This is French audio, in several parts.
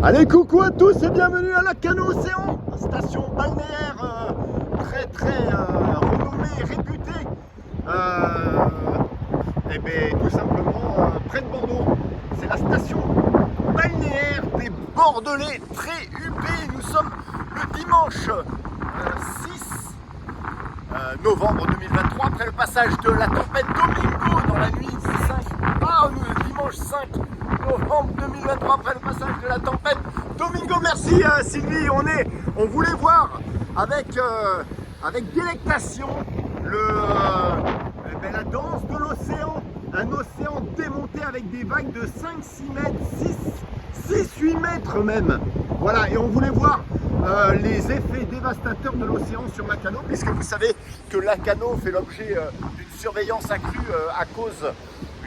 Allez, coucou à tous et bienvenue à Lacanau Océan, station balnéaire très renommée et réputée. Et bien tout simplement près de Bordeaux. C'est la station balnéaire des Bordelais, très huppée. Nous sommes le dimanche 6 novembre 2023, après le passage de la tempête Domingo dans la nuit du 5. Le dimanche 5 novembre 2023, après le passage de la tempête Domingo. Merci Sylvie, on voulait voir avec délectation la danse de l'océan, un océan démonté avec des vagues de 5-6 mètres, 6-8 mètres même. Voilà, et on voulait voir les effets dévastateurs de l'océan sur Lacanau, puisque vous savez que Lacanau fait l'objet d'une surveillance accrue à cause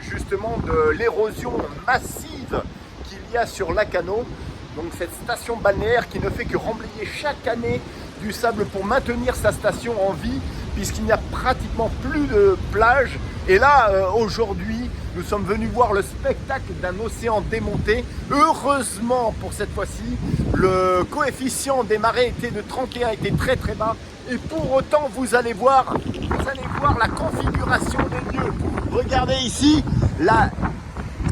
justement de l'érosion massive qu'il y a sur Lacanau. Donc cette station balnéaire qui ne fait que remblayer chaque année du sable pour maintenir sa station en vie, puisqu'il n'y a pratiquement plus de plage. Et là, aujourd'hui, nous sommes venus voir le spectacle d'un océan démonté. Heureusement, pour cette fois-ci, le coefficient des marées était de 31, était très bas. Et pour autant, vous allez voir la configuration des lieux. Regardez ici, là,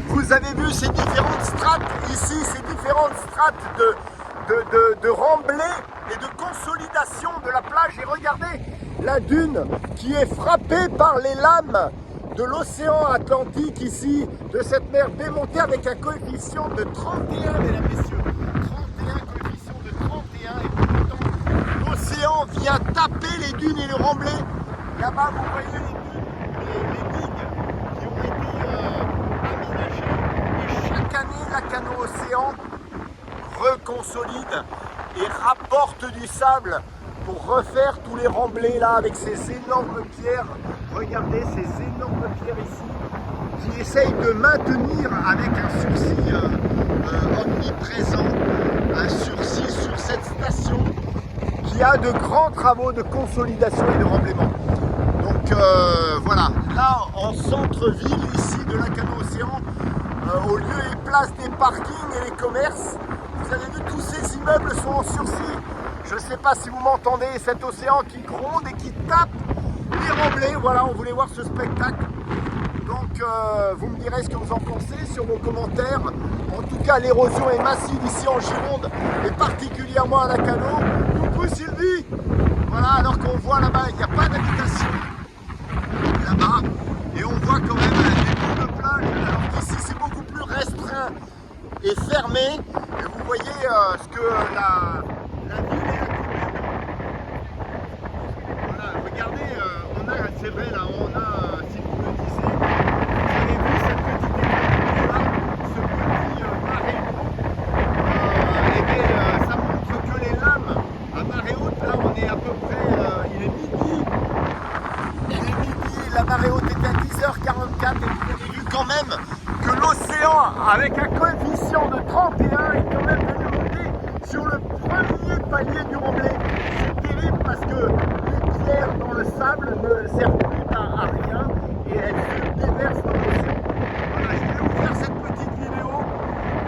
vous avez vu ces différentes strates, ici, ces différentes strates de remblai et de consolidation de la plage. Et regardez la dune qui est frappée par les lames de l'océan Atlantique ici, de cette mer démontée avec un coefficient de 31, mesdames, messieurs. 31, coefficient de 31, et pour autant, l'océan vient taper les dunes et le remblai. Là-bas, vous voyez les digues qui ont été aménagées. Et chaque année, Lacanau Océan reconsolide et rapporte du sable pour refaire tous les remblais là avec ces énormes pierres. Regardez ces énormes pierres ici qui essayent de maintenir avec un sursis omniprésent, un sursis sur cette station qui a de grands travaux de consolidation et de remblaiement. Donc voilà, là en centre-ville ici de Lacanau Océan, au lieu et place des parkings et les commerces, vous avez vu, tous ces immeubles sont en sursis. Je ne sais pas si vous m'entendez, cet océan qui gronde et qui tape les remblais. Voilà, on voulait voir ce spectacle. Donc vous me direz ce que vous en pensez sur vos commentaires. En tout cas, l'érosion est massive ici en Gironde et particulièrement à Lacanau. Coucou Sylvie. Voilà, alors qu'on voit là-bas, il n'y a pas d'habitation là-bas. Et on voit quand même des bouts de plage, alors qu'ici c'est beaucoup plus restreint et fermé. Et vous voyez ce que la ville et la commune. Voilà, regardez, on a, c'est vrai là, on a, si vous le disiez, vous avez vu cette petite école là, ce petit marais haut. Et bien ça montre que les lames à marée haute, là on est à peu près, il est midi. La marée haute était à 10h44 et vous avez vu quand même que l'océan, avec un coefficient de 31, est quand même venu monter sur le premier palier du remblai. C'est terrible parce que les pierres dans le sable ne servent plus à rien et elles se déversent dans l'océan. Voilà, je voulais vous faire cette petite vidéo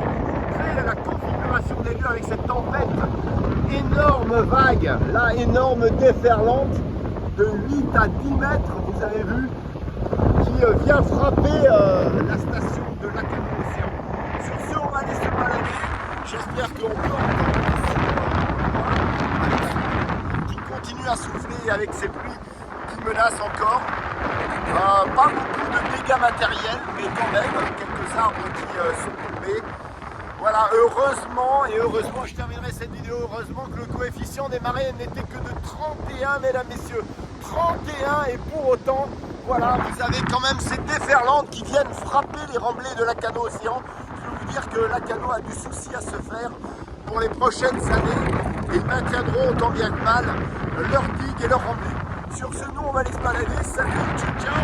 pour vous montrer la configuration des lieux avec cette tempête. Énorme vague, là, énorme déferlante de 8 à 10 mètres, vous avez vu, qui vient frapper la station de Lacanau Océan. Sur ce, on va aller se balader. J'espère qu'on peut entendre qui continue à souffler avec ces pluies qui menacent encore. Pas beaucoup de dégâts matériels, mais quand même quelques arbres qui sont tombés. Voilà, heureusement, je terminerai cette vidéo, heureusement que le coefficient des marées n'était que de 31, mesdames, messieurs. 31, et pour autant, voilà, vous avez quand même ces déferlantes qui viennent frapper les remblais de Lacanau Océan. Je veux vous dire que Lacanau a du souci à se faire pour les prochaines années. Ils maintiendront autant bien que mal leurs digues et leurs remblais. Sur ce, nous, on va aller se balader. Salut, ciao, ciao.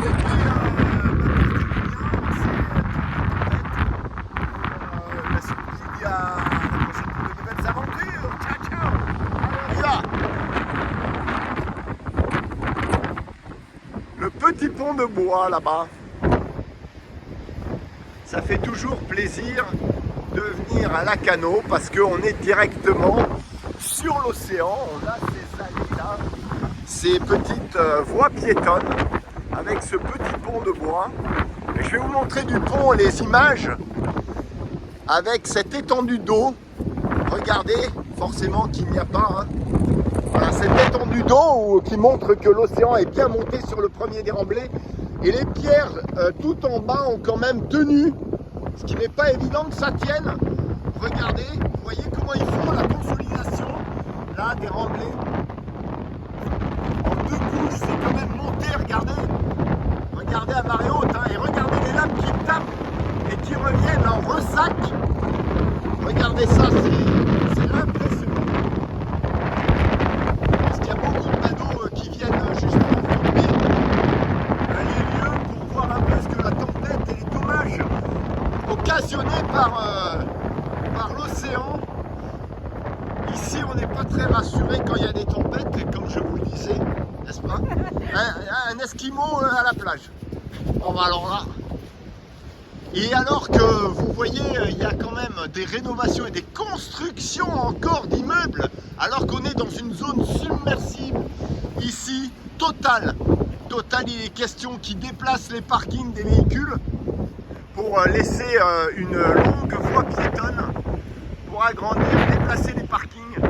Et puis, à la prochaine pour de nouvelles aventures. Ciao, ciao. On y va. Le petit pont de bois là-bas. Ça fait toujours plaisir de venir à Lacanau parce qu'on est directement sur l'océan. On a ces allées là, ces petites voies piétonnes avec ce petit pont de bois. Et je vais vous montrer du pont les images avec cette étendue d'eau. Regardez, forcément qu'il n'y a pas. Hein. Voilà, cette étendue d'eau qui montre que l'océan est bien monté sur le premier des remblais. Et les pierres tout en bas ont quand même tenu, ce qui n'est pas évident que ça tienne. Regardez, vous voyez comment ils font la consolidation là des remblais. En deux couches, c'est quand même monté, regardez. Regardez à marée haute, hein, et regardez les lames qui tapent et qui reviennent en ressac. Regardez ça, c'est impressionnant. Parce qu'il y a beaucoup de badauds qui viennent justement filmer les lieux pour voir un peu ce que la tempête et les dommages occasionnés par l'océan. Ici, on n'est pas très rassuré quand il y a des tempêtes, et comme je vous le disais, n'est-ce pas? Un esquimau à la plage. Bon, bah alors là. Et alors que vous voyez, il y a quand même des rénovations et des constructions encore d'immeubles, alors qu'on est dans une zone submersible, ici, totale. Total, il est question qui déplace les parkings des véhicules pour laisser une longue voie piétonne, pour agrandir, déplacer les parkings.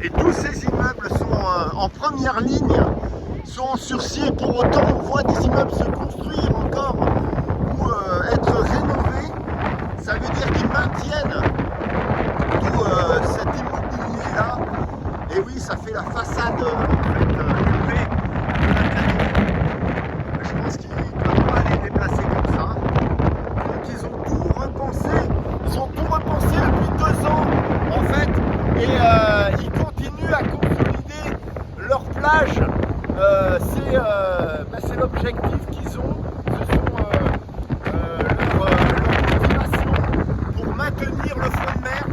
Et tous ces immeubles sont en première ligne, sont en sursis, et pour autant on voit des immeubles se construire encore ou être rénovés. Ça veut dire qu'ils maintiennent tout cet immobilier là. Et oui, ça fait la façade en fait, élevée de Lacanau. Je pense qu'ils ne peuvent pas les déplacer comme ça. Donc ils ont tout repensé. Ils ont tout repensé depuis 2 ans en fait. Et ils continuent à consolider leur plage. C'est l'objectif qu'ils ont. Ce sont leur motivation pour maintenir le front de mer.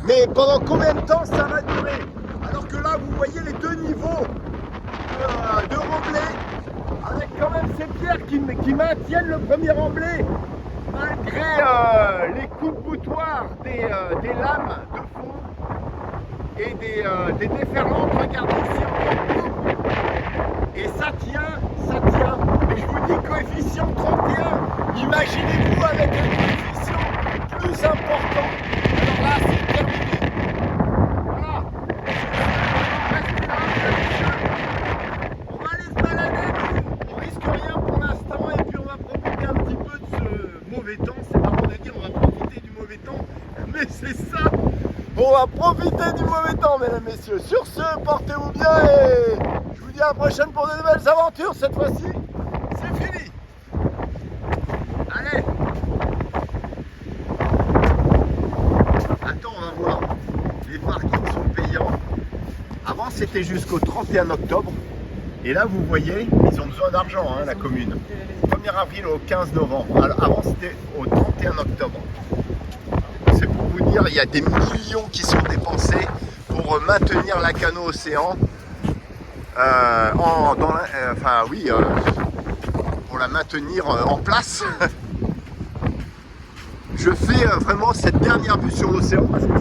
Mais pendant combien de temps ça va durer? Alors que là, vous voyez les 2 niveaux de remblai, avec quand même ces pierres qui maintiennent le premier remblai, malgré les coups boutoirs des lames de fond et des déferlantes. Regardez ici encore. Et ça tient, ça tient. Et je vous dis coefficient 31. Imaginez-vous avec un coefficient plus important. Alors là, c'est terminé. Voilà. On va aller se balader, nous. On risque rien pour l'instant. Et puis on va profiter un petit peu de ce mauvais temps. C'est marrant de dire on va profiter du mauvais temps. Mais c'est ça. On va profiter du mauvais temps, mesdames, messieurs. Sur ce, portez-vous bien et je vous dis à la prochaine pour de nouvelles aventures. Cette fois-ci, c'est fini. Allez. Attends, on va voir. Les parkings sont payants. Avant, c'était jusqu'au 31 octobre. Et là, vous voyez, ils ont besoin d'argent, hein, la commune. 1er avril au 15 novembre. Alors, avant, c'était au 31 octobre. C'est pour vous dire, il y a des millions qui sont dépensés pour maintenir Lacanau Océan pour la maintenir en place. Je fais vraiment cette dernière vue sur l'océan parce que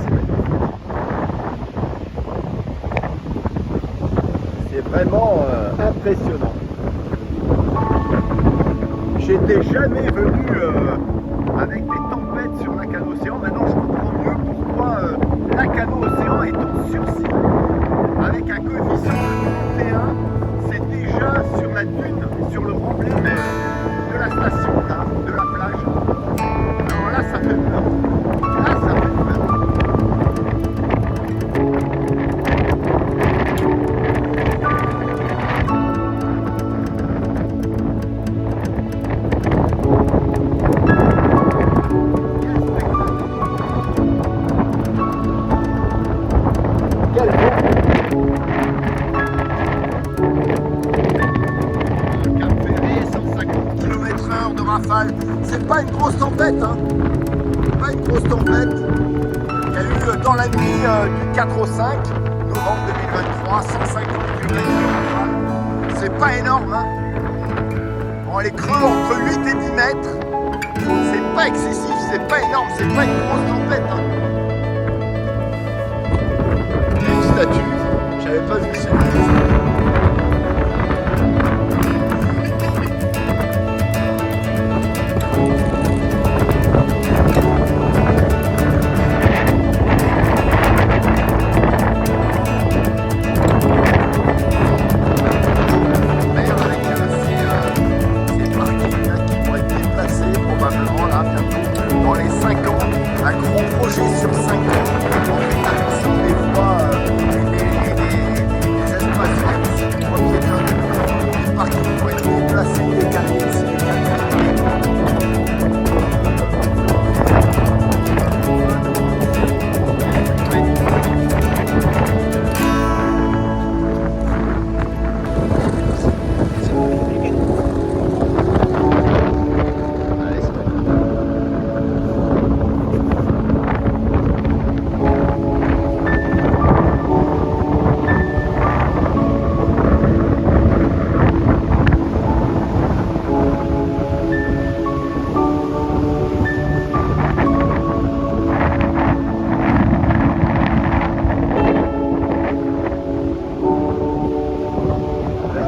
c'est vraiment impressionnant. J'étais jamais venu avec des tempêtes sur Lacanau Océan. Maintenant, je comprends mieux pourquoi Lacanau Océan est en sursis. Avec un coefficient de 31, c'est déjà sur la dune, sur le remblai de la station, là, de la plage. Alors là, ça fait peur. Là, ça fait peur. C'est pas une grosse tempête, hein. Pas une grosse tempête. Il y a eu dans la nuit du 4 au 5 novembre 2023 150 km/h. C'est pas énorme, hein. Bon, les creux entre 8 et 10 mètres. C'est pas excessif, c'est pas énorme, c'est pas une grosse tempête. Hein. Il y a une statue, j'avais pas vu ça.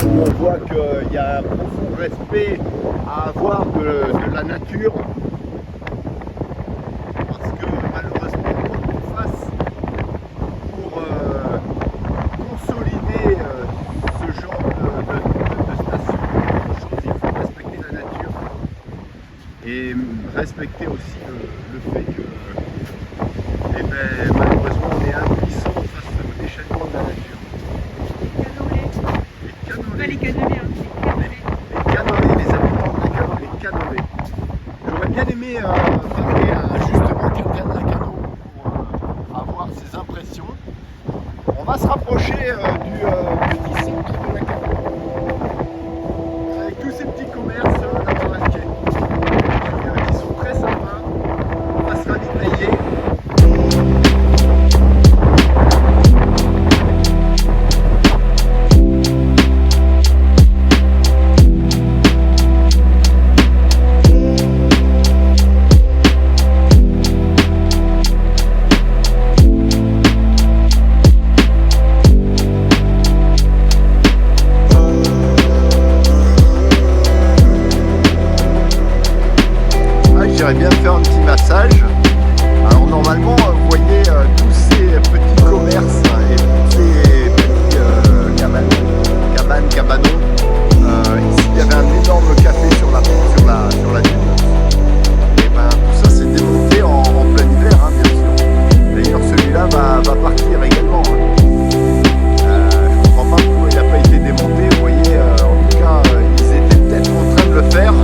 On voit qu'il y a un profond respect à avoir de la nature, parce que malheureusement, quoi qu'on fasse pour consolider ce genre de station, il faut respecter la nature et respecter aussi le fait que eh ben, malheureusement on est impuissant face au déchaînement de la nature. Les cannelés, hein. Les cannelés, les habitants de la Cano, les cannelés. J'aurais bien aimé parler à justement quelqu'un de la Cano pour avoir ses impressions. On va se rapprocher du petit centre de la Cano, avec tous ces petits commerces là-bas qui sont très sympas. On va se ravitailler. J'aimerais bien faire un petit massage. Alors normalement, vous voyez tous ces petits commerces et tous ces petits cabanons. Ici, il y avait un énorme café sur la dune. Et ben tout ça, c'est démonté en plein hiver, hein, bien sûr. D'ailleurs, celui-là va partir également. Je comprends pas pourquoi il n'a pas été démonté. Vous voyez, en tout cas, ils étaient peut-être en train de le faire.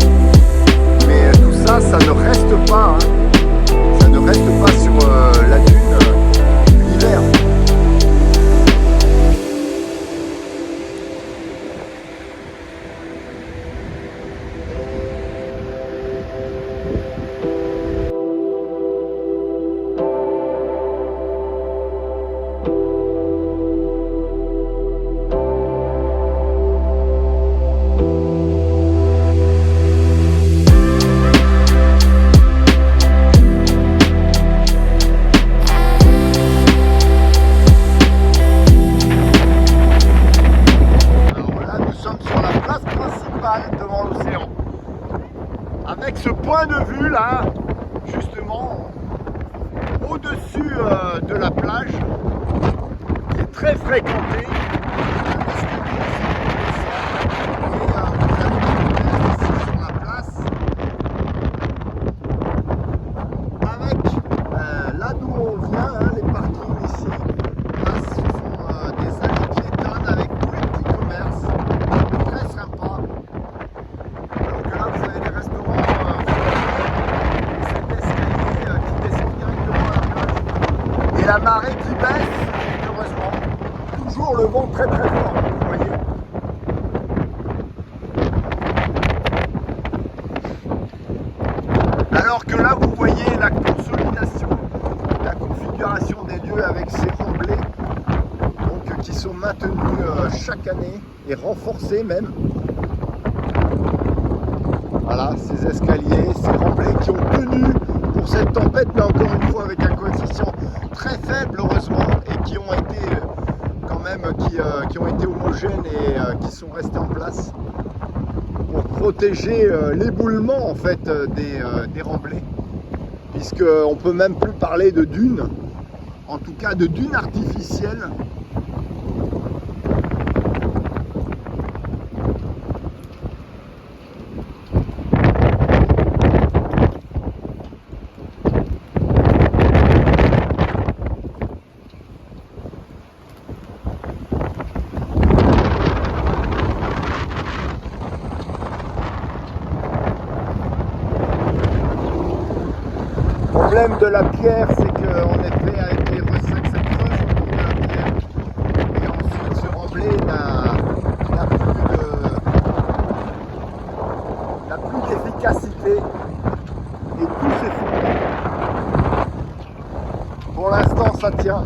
Mais tout ça, ça ne reste pas, hein. Ça ne reste pas sur la dune l'hiver. Devant l'océan, avec ce point de vue là, justement au-dessus de la plage, qui est très fréquenté. Sur la place, avec là d'où on vient, hein, les parkings ici, là ce sont des allées piétonnes avec tous les petits commerces, très sympas. Là, vous avez des restaurants, cet escalier qui descend directement à la plage. Et la marée qui baisse, heureusement. Toujours le vent très très fort, vous voyez. Alors que là, vous voyez la consolidation, la configuration des lieux avec ces remblais donc, qui sont maintenus chaque année et renforcés même. Voilà, ces escaliers, ces remblais qui ont tenu pour cette tempête, mais encore une fois avec un coefficient très faible heureusement, et qui ont été quand même, qui ont été homogènes et qui sont restés en place pour protéger l'éboulement en fait des remblais, puisqu'on peut même plus parler de dunes, en tout cas de dunes artificielles. Le problème de la pierre, c'est qu'en effet, avec les ressacs, ça creuse autour de la pierre. Et ensuite, ce remblai n'a plus d'efficacité. Et tout s'effondre. Pour l'instant, ça tient.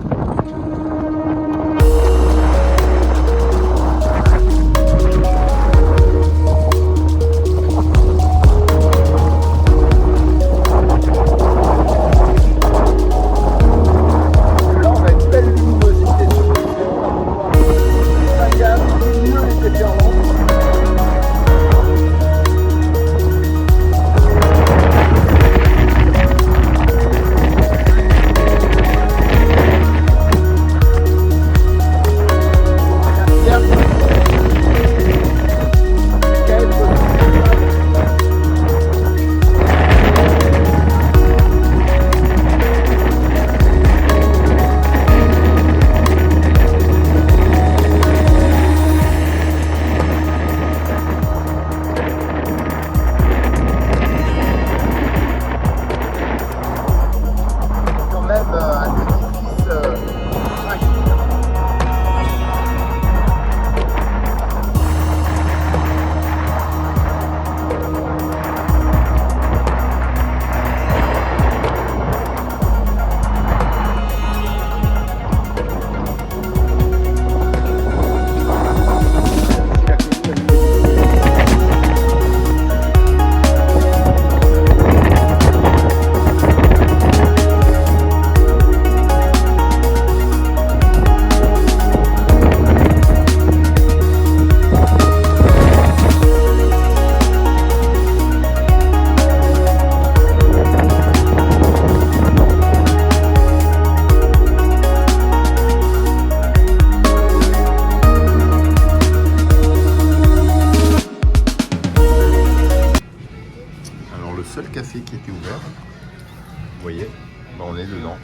Café qui était ouvert, vous voyez, ben on est dedans,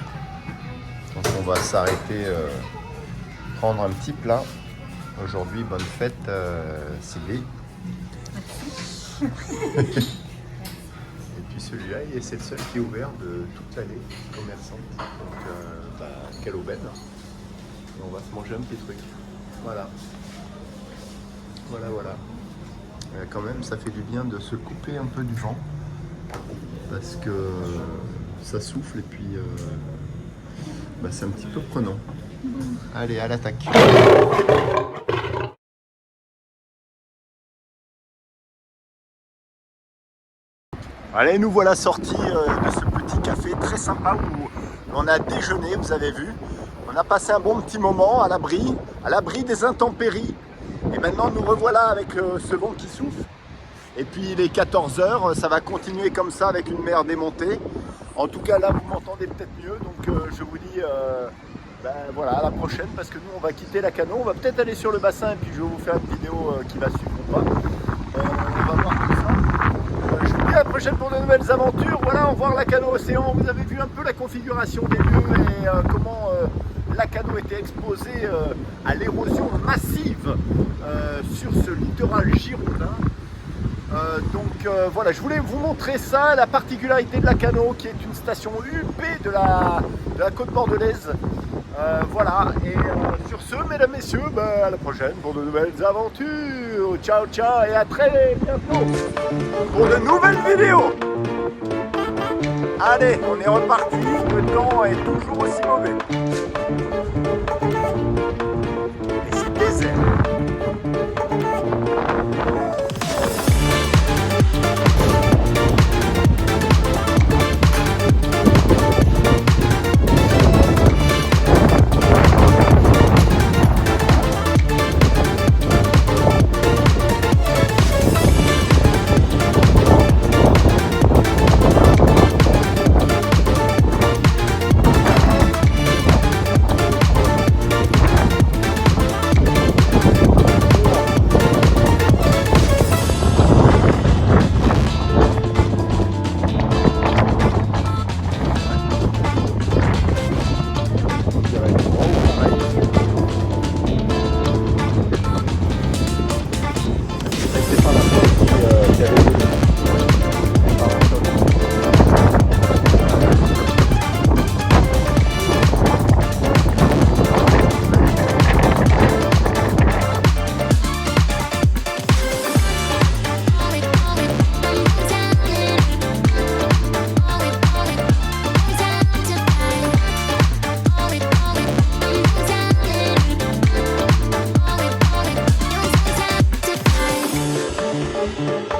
donc on va s'arrêter, prendre un petit plat aujourd'hui. Bonne fête Sylvie. Et puis celui-là, c'est le seul qui est ouvert de toute l'allée commerçante, donc quelle aubaine. Et on va se manger un petit truc, voilà. Quand même, ça fait du bien de se couper un peu du vent, parce que ça souffle et puis c'est un petit peu prenant. Allez, à l'attaque. Allez, nous voilà sortis de ce petit café très sympa où on a déjeuné, vous avez vu. On a passé un bon petit moment à l'abri des intempéries. Et maintenant nous revoilà avec ce vent qui souffle. Et puis il est 14 h, ça va continuer comme ça avec une mer démontée. En tout cas là vous m'entendez peut-être mieux, donc je vous dis voilà, à la prochaine, parce que nous on va quitter la Cano, on va peut-être aller sur le bassin et puis je vais vous faire une vidéo qui va suivre ou pas. On va voir tout ça. Je vous dis à la prochaine pour de nouvelles aventures. Voilà, on va voir la Cano Océan. Vous avez vu un peu la configuration des lieux et comment la Cano était exposée à l'érosion massive sur ce littoral girondin. Voilà, je voulais vous montrer ça, la particularité de la Cano, qui est une station UP de la côte bordelaise. Voilà, et sur ce, mesdames, messieurs, à la prochaine pour de nouvelles aventures. Ciao, ciao, et à très bientôt pour de nouvelles vidéos. Allez, on est reparti, le temps est toujours aussi mauvais. Et c'est désert. Ciao.